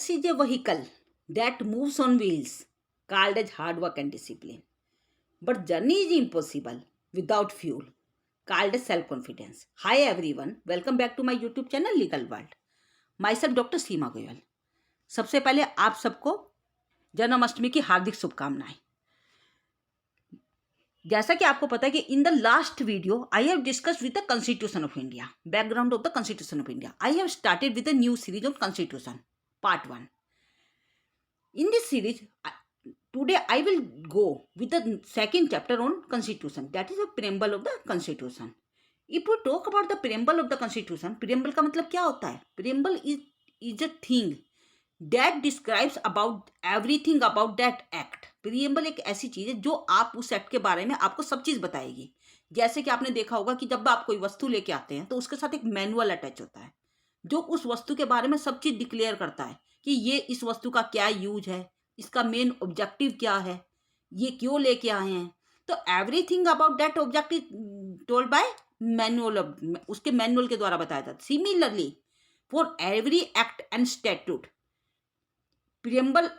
Life is a vehicle that moves on wheels, called as hard work and discipline. But journey is impossible without fuel, called as self-confidence. Hi everyone, welcome back to my YouTube channel Legal World. Myself doctor Seema Goyal. सबसे पहले आप सबको जन्माष्टमी की हार्दिक शुभकामनाएं. जैसा कि आपको पता है कि in the last video I have discussed with the constitution of India, background of the constitution of India. I have started with the new series of constitution part 1. In this series, today I will go with the second chapter on constitution, that is the preamble of the constitution. If we talk about the preamble of the constitution, preamble का मतलब क्या होता है? Preamble is a thing that describes about everything about that act. preamble एक ऐसी चीज है जो आप उस एक्ट के बारे में आपको सब चीज बताएगी. जैसे कि आपने देखा होगा कि जब आप कोई वस्तु लेके आते हैं तो उसके साथ एक मैनुअल अटैच होता है जो उस वस्तु के बारे में सब चीज डिक्लेयर करता है कि ये इस वस्तु का क्या यूज है, इसका मेन ऑब्जेक्टिव क्या है, ये क्यों लेके आए हैं. तो everything about that objective told by manual, उसके मैनुअल के द्वारा बताया जाता है. Similarly for every act and statute, preamble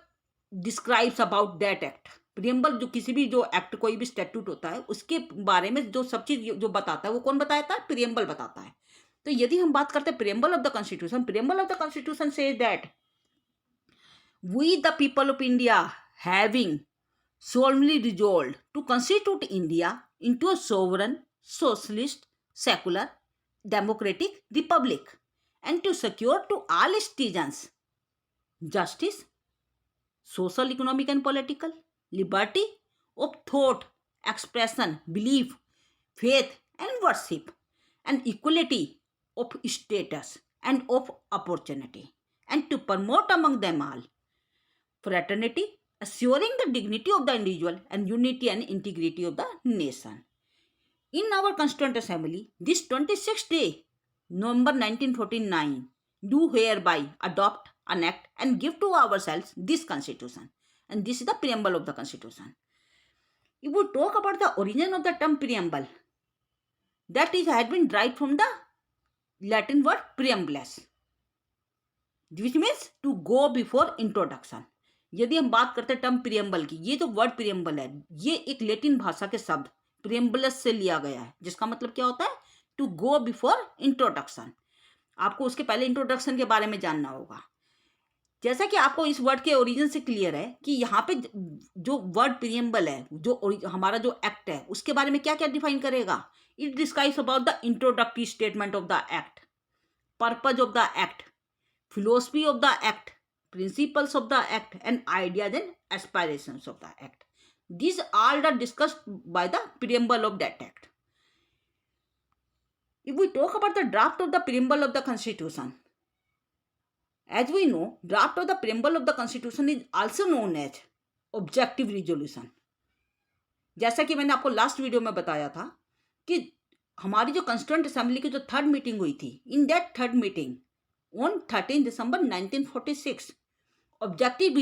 describes about that act. Preamble जो किसी भी जो एक्ट कोई भी स्टैट्यूट होता है उसके बारे में जो सब चीज जो बताता है वो कौन बताता है? प्रियम्बल बताता है. तो यदि हम बात करते हैं preamble of the constitution, preamble of the constitution says that we the people of India having solemnly resolved to constitute India into a sovereign, socialist, secular, democratic republic and to secure to all citizens justice, social, economic and political, liberty of thought, expression, belief, faith and worship and equality of status and of opportunity and to promote among them all fraternity, assuring the dignity of the individual and unity and integrity of the nation. In our Constituent Assembly, this 26th day, November 1949, do hereby adopt, enact and give to ourselves this Constitution. And this is the preamble of the Constitution. If we talk about the origin of the term preamble, that is had been derived from the Latin word preambles, which means to go before introduction. यदि हम बात करते हैं term preamble की, ये जो word preamble है ये एक लैटिन भाषा के शब्द प्रियम्बलस से लिया गया है, जिसका मतलब क्या होता है? To go before introduction. आपको उसके पहले इंट्रोडक्शन के बारे में जानना होगा. जैसा कि आपको इस वर्ड के ओरिजिन से क्लियर है कि यहाँ पे जो वर्ड प्रियम्बल है, जो हमारा जो एक्ट है उसके बारे में क्या क्या डिफाइन करेगा. It describes about the introductory statement of the act, purpose of the act, philosophy of the act, principles of the act and ideas and aspirations of the act. These all are discussed by the preamble of that act. If we talk about the draft of the preamble of the constitution, as we know, draft of the preamble of the constitution is also known as objective resolution. जैसा कि मैंने आपको last video में बताया था कि हमारी जो कॉन्स्टिट्यूएंट असेंबली की जो थर्ड मीटिंग हुई थी, in that third meeting on 13 December 1946, objective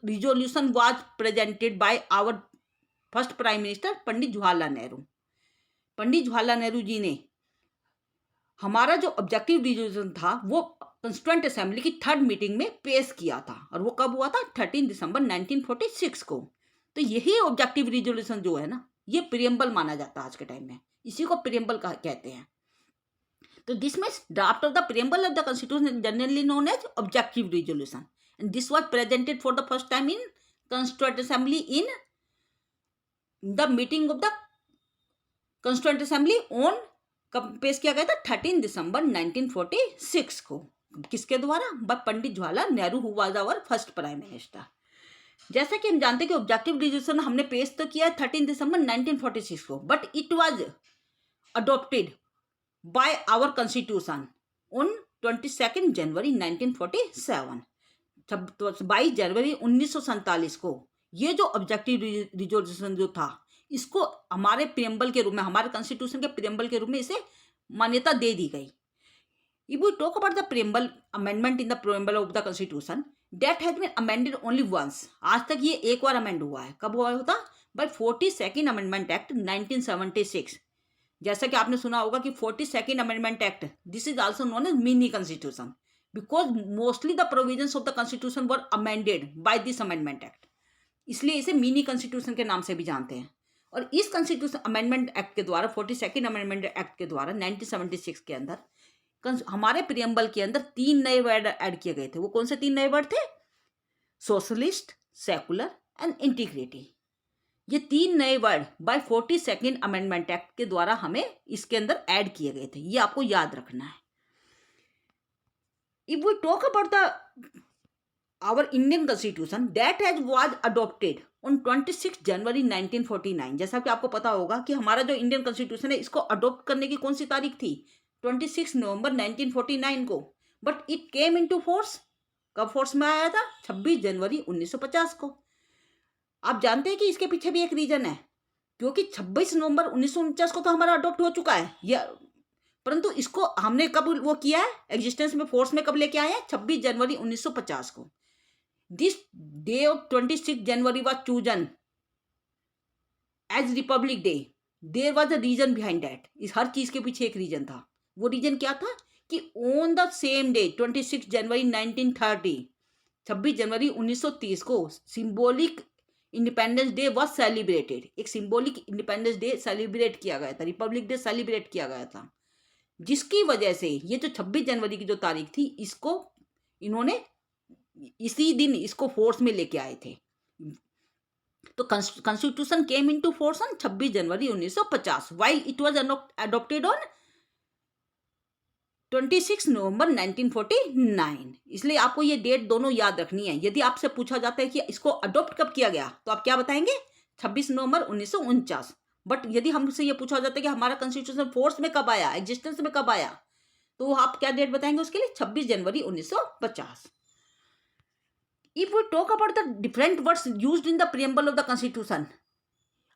resolution was presented by our first prime minister पंडित जवाहरलाल नेहरू. पंडित जवाहरलाल नेहरू जी ने हमारा जो ऑब्जेक्टिव रिजोल्यूशन था वो कॉन्स्टिट्यूएंट असेंबली की थर्ड मीटिंग में पेश किया था. और वो कब हुआ था? 13 दिसंबर 1946 को. तो यही ऑब्जेक्टिव रिजोल्यूशन जो है ना, ये प्रियम्बल माना जाता है आज के टाइम में. इसी को प्रियम्बल कहते हैं. So this means draft of the preamble of the constitution is generally known as objective resolution, and this was presented for the first time in constituent assembly in the meeting of the constituent assembly on कब पेश किया गया था? 13 दिसंबर 1946 को. किसके द्वारा? Pandit Jawaharlal Nehru, who was our first prime minister. जैसा कि हम जानते हैं कि ऑब्जेक्टिव रिजोल्यूशन हमने पेश तो किया है 13 दिसंबर 1946 को, but it was adopted by our constitution on 22nd January 1947. 22 जनवरी 1947 को ये जो ऑब्जेक्टिव रिजोल्यूशन जो था इसको हमारे प्रियम्बल के रूप में, हमारे कॉन्स्टिट्यूशन के प्रियम्बल के रूप में इसे मान्यता दे दी गई. If we talk about the preamble amendment in the preamble of the constitution, that has been amended only once. आज तक ये एक बार अमेंड हुआ है. कब हुआ होता? by 42nd Amendment Act 1976. जैसा कि आपने सुना होगा कि 42nd amendment act, this is also known as mini constitution. Because mostly the provisions of the constitution were amended by this amendment act, इसलिए इसे मिनी कॉन्स्टिट्यूशन के नाम से भी जानते हैं। और इस कॉन्स्टिट्यूशन अमेंडमेंट एक्ट के द्वारा 42nd अमेंडमेंट एक्ट के द्वारा 1976 के अंदर हमारे प्रियम्बल के अंदर 3 नए वर्ड ऐड किए गए थे। वो कौन से 3 नए वर्ड थे? Socialist, secular and integrity. ये 3 नए word by 42nd amendment act के द्वारा हमें इसके अंदर ऐड किए गए थे, ये आपको याद रखना है। If we talk about the our Indian Constitution that has was adopted on 26 January 1949, जैसा कि आपको पता होगा कि हमारा जो इंडियन कॉन्स्टिट्यूशन है इसको अडॉप्ट करने की कौन सी तारीख थी? 26 नवंबर 1949 को। But it came into force, कब फोर्स में आया था? 26 जनवरी 1950 को। आप जानते हैं कि इसके पीछे भी एक रीजन है, क्योंकि 26 नवंबर 1949 को तो हमारा अडॉप्ट हो चुका है, या परंतु इसको हमने कब वो किया है, एग्जिस्टेंस में फोर्स में कब लेके आए हैं? 26 जनवरी 1950 को। This day of 26 January was chosen as Republic Day. There was a reason behind that. इस हर चीज के पीछे एक रीजन था। वो रीजन क्या था कि on the same day 26 जनवरी 1930, 26 जनवरी 1930 को symbolic independence day was celebrated. एक सिंबॉलिक इंडिपेंडेंस डे सेलिब्रेट किया गया था, रिपब्लिक डे सेलिब्रेट किया गया था, जिसकी वजह से ये जो 26 जनवरी की जो तारीख थी, इसको इन्होंने इसी दिन इसको फोर्स में लेके आए थे। तो constitution came into force on 26 January 1950 while it was adopted on 26 नवंबर 1949। इसलिए आपको ये डेट दोनों याद रखनी है। यदि आपसे पूछा जाता है कि इसको अडॉप्ट कब किया गया, तो आप क्या बताएंगे? 26 नवंबर 1949। बट यदि हमसे ये पूछा जाता है कि हमारा कॉन्स्टिट्यूशन फोर्स में कब आया, एग्जिस्टेंस में कब आया, तो आप क्या डेट बताएंगे उसके लिए? 26 जनवरी 1950। If we talk about the different words used in the preamble of the Constitution,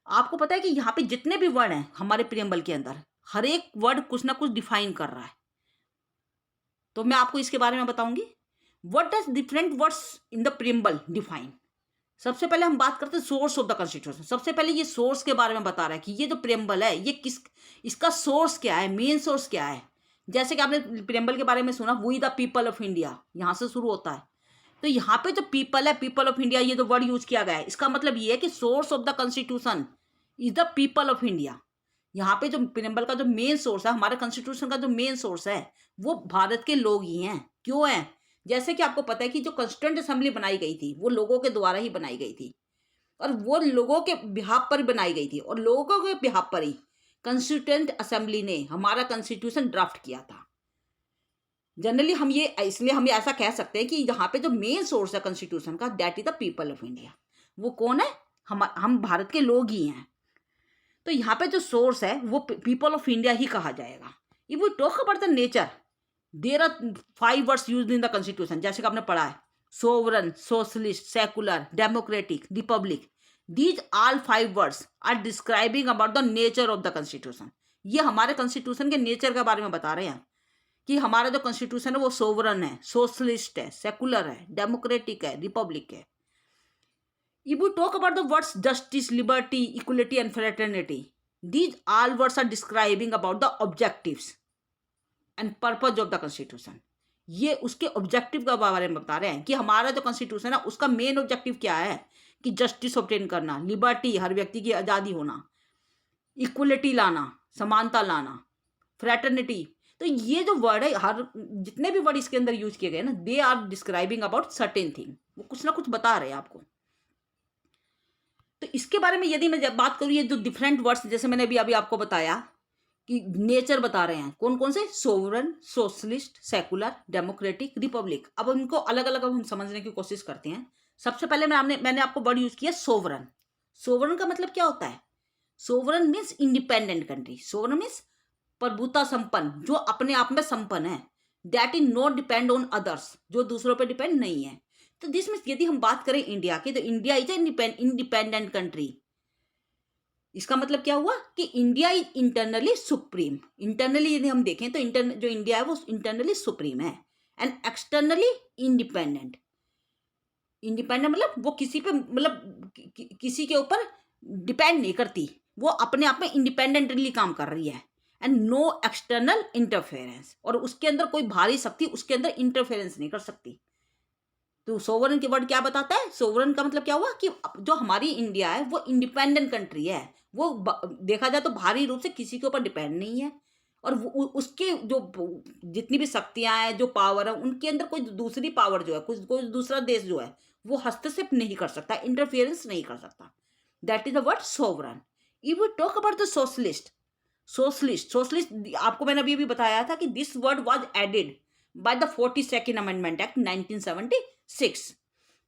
आपको पता है कि यहाँ पे जितने भी वर्ड हैं हमारे प्रियम्बल के अंदर, हर एक वर्ड कुछ ना कुछ डिफाइन कर रहा है। तो मैं आपको इसके बारे में बताऊंगी। What does different words in the preamble define? सबसे पहले हम बात करते हैं सोर्स ऑफ द कॉन्स्टिट्यूशन। सबसे पहले ये सोर्स के बारे में बता रहा है कि ये जो प्रियम्बल है ये इसका सोर्स क्या है, मेन सोर्स क्या है। जैसे कि आपने प्रियम्बल के बारे में सुना, we the people of India, यहाँ से शुरू होता है। तो यहाँ पे जो पीपल है, पीपल ऑफ इंडिया, ये जो वर्ड यूज किया गया है, इसका मतलब ये है कि source of the constitution is the people of India. यहाँ पे जो प्रियम्बल का जो मेन सोर्स है, हमारे कॉन्स्टिट्यूशन का जो मेन सोर्स है, वो भारत के लोग ही हैं। क्यों है? जैसे कि आपको पता है कि जो कॉन्स्टिट्यूएंट असेंबली बनाई गई थी वो लोगों के द्वारा ही बनाई गई थी, और वो लोगों के बिहाफ पर बनाई गई थी, और लोगों के बिहाफ पर ही कॉन्स्टिट्यूएंट असेंबली ने हमारा कॉन्स्टिट्यूशन ड्राफ्ट किया था। जनरली हम ये इसलिए हम ऐसा कह सकते हैं कि यहाँ पे जो मेन सोर्स है कॉन्स्टिट्यूशन का, that is the people of India. वो कौन है? हम भारत के लोग ही हैं। तो यहाँ पे जो सोर्स है वो पीपल ऑफ इंडिया ही कहा जाएगा। If we talk about the nature, there are 5 words used in the constitution, जैसे कि आपने पढ़ा है, sovereign, socialist, secular, democratic, republic. These all 5 words are describing about the nature of the constitution. ये हमारे कॉन्स्टिट्यूशन के नेचर के बारे में बता रहे हैं कि हमारा जो कॉन्स्टिट्यूशन है वो सोवरन है, सोशलिस्ट है, सेकुलर है, डेमोक्रेटिक है, रिपब्लिक है। If we talk about the words justice, liberty, equality and fraternity, these all words are describing about the objectives and purpose of the constitution. ये उसके ऑब्जेक्टिव के बारे में बता रहे हैं कि हमारा जो कॉन्स्टिट्यूशन है उसका मेन ऑब्जेक्टिव क्या है कि जस्टिस ऑब्टेन करना, लिबर्टी, हर व्यक्ति की आज़ादी होना, इक्वलिटी लाना, समानता लाना, फ्रेटर्निटी। तो ये जो वर्ड है, हर जितने भी वर्ड इसके अंदर यूज किए गए ना, they are describing about certain thing. वो कुछ ना कुछ बता रहे हैं आपको। तो इसके बारे में यदि मैं जब बात करूँ, ये जो डिफरेंट वर्ड्स जैसे मैंने अभी आपको बताया कि नेचर बता रहे हैं, कौन कौन से? Sovereign, socialist, secular, democratic, Republic. अब उनको अलग अलग हम समझने की कोशिश करते हैं। सबसे पहले मैंने आपको वर्ड यूज किया सोवरन। सोवरन का मतलब क्या होता है? Sovereign means independent country. Sovereign means प्रभुता संपन्न, जो अपने आप में संपन्न है। That is not depend on others, जो दूसरों पर डिपेंड नहीं है। तो दिस मीन्स यदि हम बात करें इंडिया की, तो इंडिया इज इंडिपेंडेंट कंट्री। इसका मतलब क्या हुआ कि India is internally supreme. Internally यदि हम देखें तो जो इंडिया है वो इंटरनली सुप्रीम है, एंड एक्सटर्नली इंडिपेंडेंट। इंडिपेंडेंट मतलब वो किसी पे, मतलब किसी के ऊपर डिपेंड नहीं करती, वो अपने आप में इंडिपेंडेंटली काम कर रही है। एंड नो एक्सटर्नल इंटरफेरेंस, और उसके अंदर कोई बाहरी शक्ति उसके अंदर इंटरफेरेंस नहीं कर सकती। तो सोवरन के वर्ड क्या बताता है? सोवरन का मतलब क्या हुआ कि जो हमारी इंडिया है वो इंडिपेंडेंट कंट्री है, वो देखा जाए तो भारी रूप से किसी के ऊपर डिपेंड नहीं है, और उसके जो जितनी भी शक्तियां हैं, जो पावर है, उनके अंदर कोई दूसरी पावर जो है, कोई दूसरा देश जो है वो हस्तक्षेप नहीं कर सकता, इंटरफियरेंस नहीं कर सकता। That is the word sovereign. If we talk about the socialist, socialist आपको मैंने अभी बताया था कि this word was added by the 42nd amendment act 1976,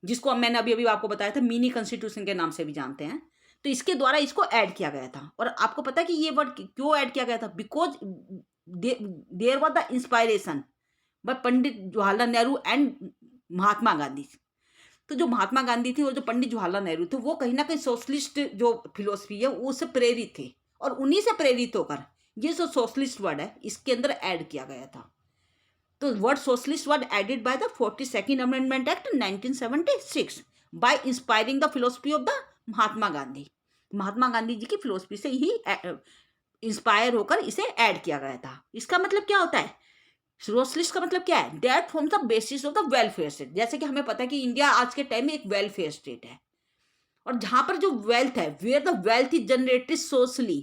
जिसको मैंने अभी आपको बताया था मिनी कॉन्स्टिट्यूशन के नाम से भी जानते हैं। तो इसके द्वारा इसको ऐड किया गया था। और आपको पता है कि ये वर्ड क्यों ऐड किया गया था? Because there was the inspiration by Pandit Jawaharlal Nehru and Mahatma Gandhi. तो जो महात्मा गांधी थी और जो पंडित जवाहरलाल नेहरू थे, वो कहीं ना कहीं सोशलिस्ट जो फिलोसफी है उससे प्रेरित थे, और उन्हीं से प्रेरित होकर ये जो सोशलिस्ट वर्ड है इसके अंदर ऐड किया गया था। तो word socialist word added by the 42nd amendment act 1976 by inspiring the philosophy of the Mahatma Gandhi. Mahatma Gandhi ji की फिलोसफी से ही इंस्पायर होकर इसे ऐड किया गया था। इसका मतलब क्या होता है? सोशलिस्ट का मतलब क्या है? That forms the basis of the welfare state. जैसे कि हमें पता है कि इंडिया आज के टाइम में एक वेलफेयर स्टेट है, और जहां पर जो वेल्थ है, where the wealth is generated socially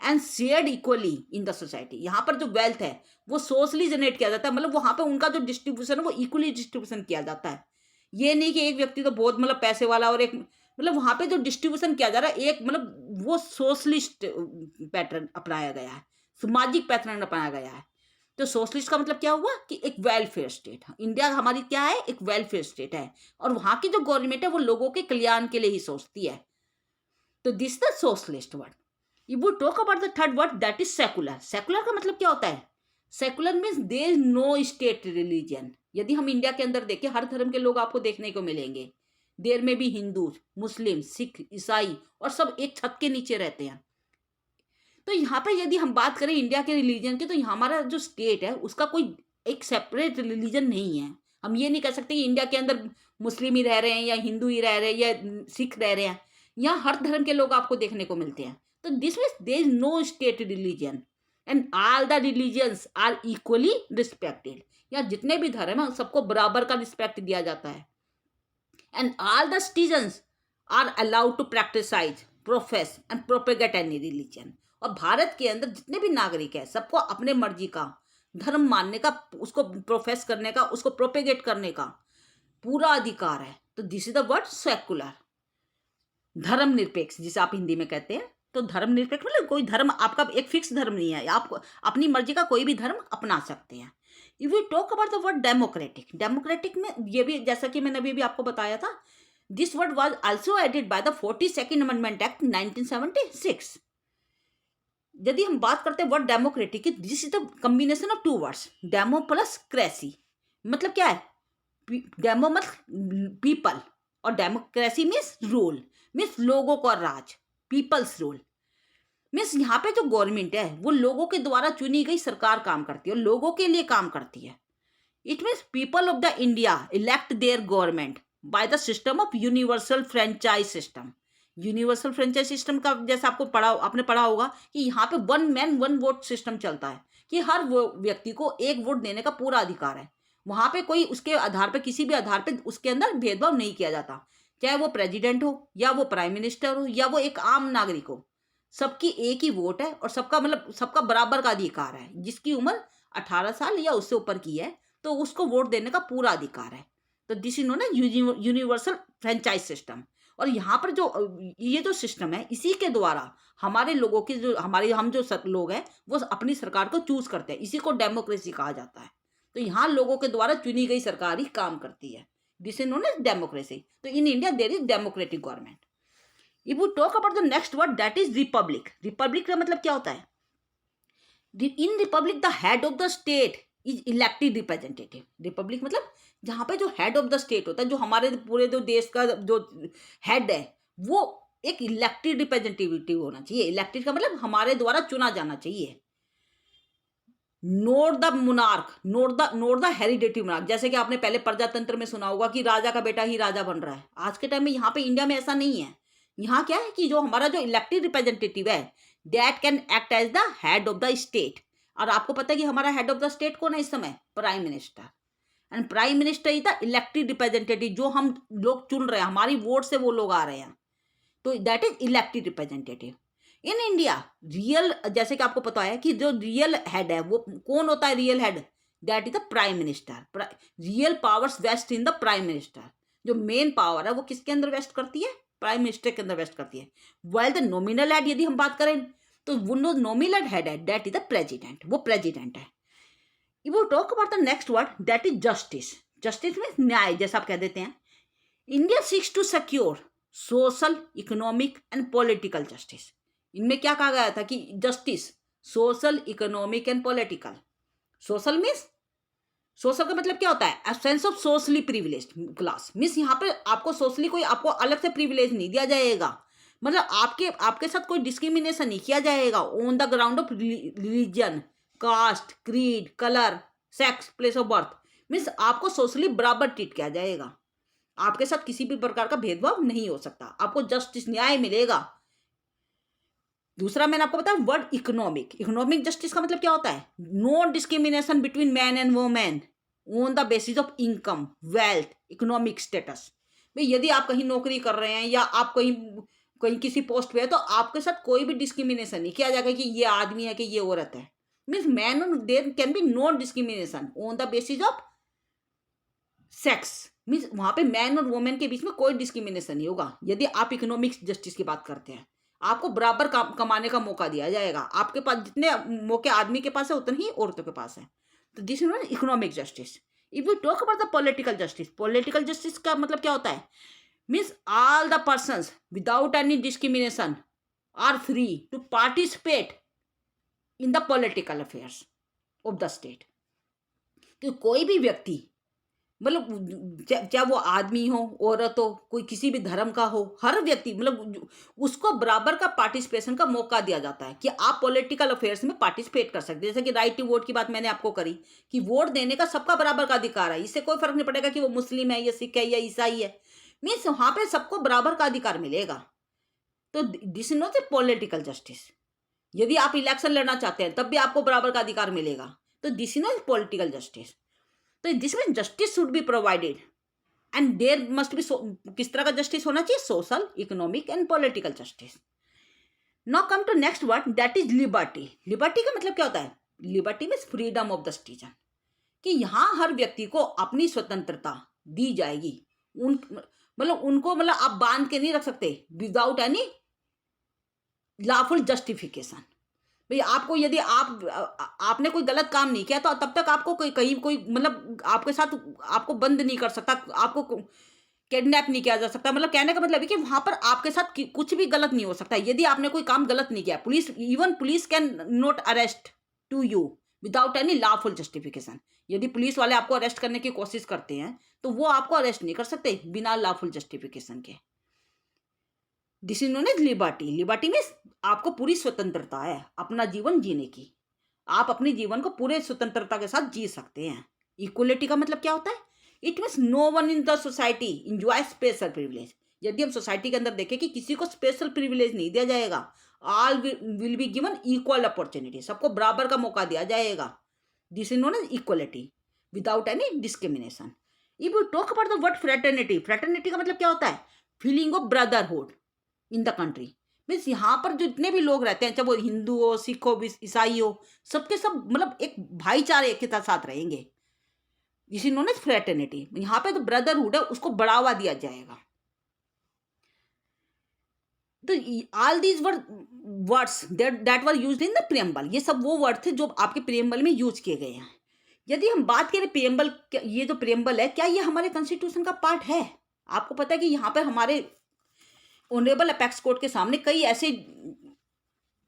and shared equally in the society, यहाँ पर जो वेल्थ है वो सोशली जनरेट किया जाता है, मतलब वहां पे उनका जो डिस्ट्रीब्यूशन है वो इक्वली डिस्ट्रीब्यूशन किया जाता है। ये नहीं कि एक व्यक्ति तो बहुत मतलब पैसे वाला और एक मतलब वहां पे जो डिस्ट्रीब्यूशन किया जा रहा है एक मतलब वो सोशलिस्ट पैटर्न अपनाया गया है, सामाजिक पैटर्न अपनाया गया है। तो सोशलिस्ट का मतलब क्या हुआ कि एक वेलफेयर स्टेट। इंडिया हमारी क्या है? एक वेलफेयर स्टेट है, और वहां की जो गवर्नमेंट है वो लोगों के कल्याण के लिए ही सोचती है। तो this the socialist word. If we talk about the third word that is secular. Secular का मतलब क्या होता है? Secular means there is no state religion. यदि हम इंडिया के अंदर देखें, हर धर्म के लोग आपको देखने को मिलेंगे। देर में भी हिंदू, मुस्लिम, सिख, ईसाई, और सब एक छत के नीचे रहते हैं। तो यहाँ पर यदि हम बात करें इंडिया के रिलीजन की, तो यहाँ हमारा जो स्टेट है उसका कोई एक सेपरेट रिलीजन नहीं है। हम ये नहीं कह सकते कि इंडिया के अंदर मुस्लिम ही रह रहे हैं या हिंदू ही रह रहे हैं या सिख रह रहे हैं। यहाँ हर धर्म के लोग आपको देखने को मिलते हैं। तो this means there is no state religion and all the religions are equally respected. या जितने भी धर्म है सबको बराबर का रिस्पेक्ट दिया जाता है। And all the citizens are allowed to practise, profess and propagate any religion. और भारत के अंदर जितने भी नागरिक है सबको अपने मर्जी का धर्म मानने का, उसको प्रोफेस करने का, उसको प्रोपेगेट करने का पूरा अधिकार है। तो this is the word secular. धर्म निरपेक्ष जिसे आप हिंदी में कहते हैं। तो धर्म निरपेक्ष मतलब कोई धर्म आपका एक फिक्स धर्म नहीं है, आप अपनी मर्जी का कोई भी धर्म अपना सकते हैं। If you talk about the word democratic, democratic में ये भी जैसा कि मैंने अभी आपको बताया था, this word was also added by the 42nd amendment act 1976। यदि हम बात करते हैं वर्ड डेमोक्रेटिक की, this is the combination of two words, demo plus cracy. मतलब क्या है? डेमो मतलब पीपल, और डेमोक्रेसी मीन्स रूल, मीन्स लोगों का राज, पीपल्स रूल। मीन्स यहाँ पे जो गवर्नमेंट है वो लोगों के द्वारा चुनी गई सरकार काम करती है और लोगों के लिए काम करती है। It means people of the India elect their government by the system of universal franchise system. Universal franchise system का जैसे आपने पढ़ा होगा कि यहाँ पे one man one vote system चलता है, कि हर वो व्यक्ति को एक वोट देने का पूरा अधिकार है। वहां पे कोई उसके आधार पे, किसी भी आधार पे उसके अंदर भेदभाव नहीं किया जाता, चाहे वो प्रेसिडेंट हो या वो प्राइम मिनिस्टर हो या वो एक आम नागरिक हो। सबकी एक ही वोट है और सबका मतलब सबका बराबर का अधिकार है। जिसकी उम्र 18 साल या उससे ऊपर की है तो उसको वोट देने का पूरा अधिकार है। तो this is known as universal franchise system. और यहाँ पर जो ये जो सिस्टम है इसी के द्वारा हमारे लोगों की जो हम जो लोग हैं वो अपनी सरकार को चूज करते हैं। इसी को डेमोक्रेसी कहा जाता है। तो यहाँ लोगों के द्वारा चुनी गई सरकार ही काम करती है। This is known as democracy. तो in India there is democratic government. If you talk about the next word that is republic. Republic का मतलब क्या होता है? In republic the head of the state is elected representative. Republic मतलब जहां पे जो हेड ऑफ द स्टेट होता है, जो हमारे पूरे जो देश का जो हेड है वो एक इलेक्टेड रिप्रेजेंटेटिव होना चाहिए। इलेक्टेड का मतलब हमारे द्वारा चुना जाना चाहिए। Note the monarch, note the hereditary monarch. जैसे कि आपने पहले प्रजातंत्र में सुना होगा कि राजा का बेटा ही राजा बन रहा है। आज के टाइम में यहाँ पे इंडिया में ऐसा नहीं है। यहाँ क्या है कि जो हमारा जो इलेक्टेड रिप्रेजेंटेटिव है, that can act as the head of the state. और आपको पता है कि हमारा हेड ऑफ द स्टेट कौन है इस समय? Prime minister. And prime minister is the elected representative, जो हम लोग चुन रहे हैं, हमारी वोट से वो लोग आ रहे हैं, तो that is elected representative. In India real, जैसे कि आपको पता है कि जो रियल हेड है वो कौन होता है? Real head that is the prime minister. Real powers vest in the prime minister. जो मेन पावर है वो किसके अंदर वेस्ट करती है? प्राइम मिनिस्टर के अंदर वेस्ट करती है। वाइल द नॉमिनल हेड, यदि हम बात करें तो वो नॉमिनल हेड है दैट इज द प्रेजिडेंट, वो प्रेजिडेंट है। वो talk about the next word that is justice. Justice में न्याय, जैसा आप कह देते हैं। India seeks to secure social, economic and political justice. इनमें क्या कहा गया था कि justice social, economic and political. Social means, social का मतलब क्या होता है? Absence of socially privilege class. Means यहाँ पे आपको सोशली कोई आपको अलग से प्रिविलेज नहीं दिया जाएगा, मतलब आपके साथ कोई डिस्क्रिमिनेशन नहीं किया जाएगा on the ground of religion, caste, creed, colour, sex, place of birth. Means आपको सोशली बराबर ट्रीट किया जाएगा, आपके साथ किसी भी प्रकार का भेदभाव नहीं हो सकता, आपको जस्टिस, न्याय मिलेगा। दूसरा मैंने आपको बताया वर्ड इकोनॉमिक। इकोनॉमिक जस्टिस का मतलब क्या होता है? No discrimination between man and women on the basis of income, wealth, economic status. भाई यदि आप कहीं नौकरी कर रहे हैं या आप कहीं कहीं किसी पोस्ट पे है तो आपके साथ कोई भी डिस्क्रिमिनेशन नहीं किया जाएगा कि ये आदमी है कि ये औरत है। मीन्स मैन और there can be no discrimination on the basis of sex. Means वहां पे मैन और वुमेन के बीच में कोई डिस्क्रिमिनेशन नहीं होगा। यदि आप इकोनॉमिक जस्टिस की बात करते हैं, आपको बराबर कमाने का मौका दिया जाएगा। आपके पास जितने मौके आदमी के पास है उतने ही औरतों के पास है। तो this is economic justice. If you talk about the political justice, political justice का मतलब क्या होता है? Means all the persons without any discrimination are free to participate in the political affairs of the state. कि कोई भी व्यक्ति, मतलब चाहे वो आदमी हो, औरत हो, कोई किसी भी धर्म का हो, हर व्यक्ति मतलब उसको बराबर का पार्टिसिपेशन का मौका दिया जाता है कि आप पॉलिटिकल अफेयर्स में पार्टिसिपेट कर सकते हैं। जैसे कि राइट टू वोट की बात मैंने आपको करी कि वोट देने का सबका बराबर का अधिकार है, इससे कोई फर्क नहीं पड़ेगा कि वो मुस्लिम है या सिख है या ईसाई है। मीन्स वहां पे सबको बराबर का अधिकार मिलेगा। तो this is not a political justice. यदि आप इलेक्शन लड़ना चाहते हैं तब भी आपको बराबर का अधिकार मिलेगा। तो this is not political justice. तो जिसमें justice should be provided and there must be, किस तरह का जस्टिस होना चाहिए? Social, economic and political justice. Now come to next word that is liberty. Liberty का मतलब क्या होता है? Liberty means freedom of the citizen, कि यहाँ हर व्यक्ति को अपनी स्वतंत्रता दी जाएगी। उनको आप बांध के नहीं रख सकते विदाउट एनी लॉफुल जस्टिफिकेशन। भाई आपको यदि आपने कोई गलत काम नहीं किया तो तब तक आपको कहीं कोई मतलब आपके साथ आपको बंद नहीं कर सकता, आपको किडनैप नहीं किया जा सकता। मतलब कहने का मतलब है कि वहां पर आपके साथ कुछ भी गलत नहीं हो सकता यदि आपने कोई काम गलत नहीं किया। Police can not arrest to you without any lawful justification. यदि पुलिस वाले आपको अरेस्ट करने की कोशिश करते हैं तो वो आपको अरेस्ट नहीं कर सकते बिना लॉफुल जस्टिफिकेशन के। This is known as liberty. Liberty means आपको पूरी स्वतंत्रता है अपना जीवन जीने की, आप अपने जीवन को पूरे स्वतंत्रता के साथ जी सकते हैं। इक्वलिटी का मतलब क्या होता है? It means no one in the society enjoy special privilege. यदि हम सोसाइटी के अंदर देखें कि किसी को स्पेशल प्रिविलेज नहीं दिया जाएगा, all will be given equal opportunity, सबको बराबर का मौका दिया जाएगा। This is known as equality without any discrimination. If you talk about the word fraternity, fraternity का मतलब क्या होता है? Feeling of brotherhood in the country. Means यहाँ पर जो जितने भी लोग रहते हैं, चाहे वो हिंदू हो, सिख हो, ईसाई हो, सबके सब मतलब एक भाईचारे के साथ रहेंगे। This is known as fraternity. यहाँ पे जो ब्रदरहुड है उसको बढ़ावा दिया जाएगा। तो all these words that were used in the preamble, ये सब वो वर्ड थे जो आपके प्रियम्बल में यूज किए गए हैं। यदि हम बात करें प्रियम्बल, ये जो प्रियम्बल है क्या ये हमारे कॉन्स्टिट्यूशन का पार्ट है? आपको पता है कि यहाँ पर हमारे ऑनरेबल अपेक्स कोर्ट के सामने कई ऐसे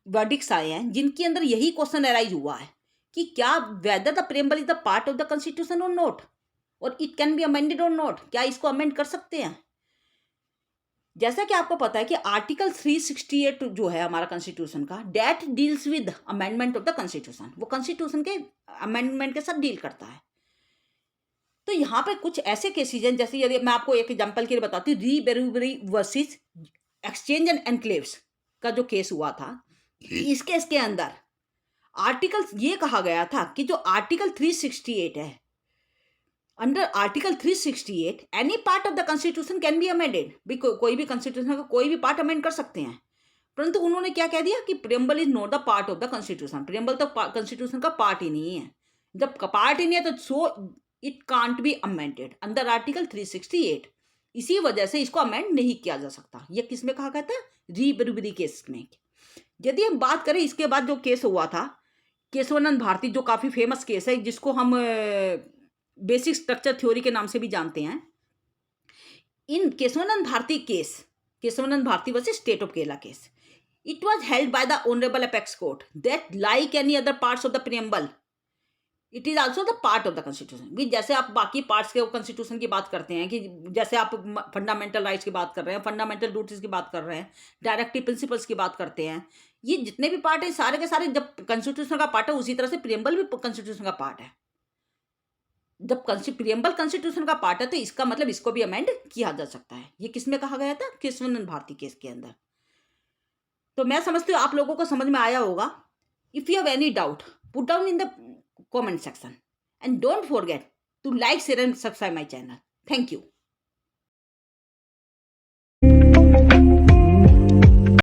वर्डिक्ट्स आए हैं जिनके अंदर यही क्वेश्चन अराइज हुआ है कि क्या whether the preamble is the part of the constitution और नॉट, और इट कैन बी अमेंडेड और नॉट, क्या इसको अमेंड कर सकते हैं? जैसा कि आपको पता है कि आर्टिकल 368 जो है हमारा कॉन्स्टिट्यूशन का, date deals with amendment of the constitution, वो कॉन्स्टिट्यूशन के अमेंडमेंट के साथ डील करता है। तो यहाँ पे कुछ ऐसे केसेज हैं, जैसे यदि मैं आपको एक एग्जांपल के लिए बताती हूँ, री Berubari versus exchange and enclaves का जो केस हुआ था, इस केस के अंदर आर्टिकल ये कहा गया था कि जो आर्टिकल 368 है, under article 368 any part of the constitution can be amended. भी कोई भी कॉन्स्टिट्यूशन का कोई भी पार्ट अमेंड कर सकते हैं, परंतु उन्होंने क्या कह दिया कि preamble is not the part of the constitution. Preamble तो कॉन्स्टिट्यूशन का पार्ट ही नहीं है। जब पार्ट ही नहीं है तो so it can't be amended under article 368। इसी वजह से इसको अमेंड नहीं किया जा सकता। ये किस में कहा गया था? री बराबरी केस में। यदि हम बात करें इसके बाद जो केस हुआ था केशवानंद भारती, जो काफ़ी फेमस केस है, जिसको हम बेसिक स्ट्रक्चर थ्योरी के नाम से भी जानते हैं। In Kesavananda Bharati case, Kesavananda Bharati versus state of Kerala case, it was held by the honorable apex court that like any other parts of the preamble it is also the part of the constitution। भी जैसे आप बाकी पार्ट्स के constitution की बात करते हैं, कि जैसे आप फंडामेंटल राइट्स की बात कर रहे हैं, फंडामेंटल ड्यूटीज की बात कर रहे हैं, डायरेक्टिव प्रिंसिपल्स की बात करते हैं, ये जितने भी पार्ट हैं सारे के सारे जब कॉन्स्टिट्यूशन का पार्ट है, उसी तरह से प्रियम्बल भी कॉन्स्टिट्यूशन का पार्ट है। जब प्रियम्बल कॉन्स्टिट्यूशन का पार्ट है तो इसका मतलब इसको भी अमेंड किया जा सकता है। ये किसमें कहा गया था? केशवानंद भारती केस के अंदर। तो मैं समझती हूँ आप लोगों को समझ में आया होगा। If you have any doubt put down in the comment section and don't forget to like, share and subscribe my channel. Thank you.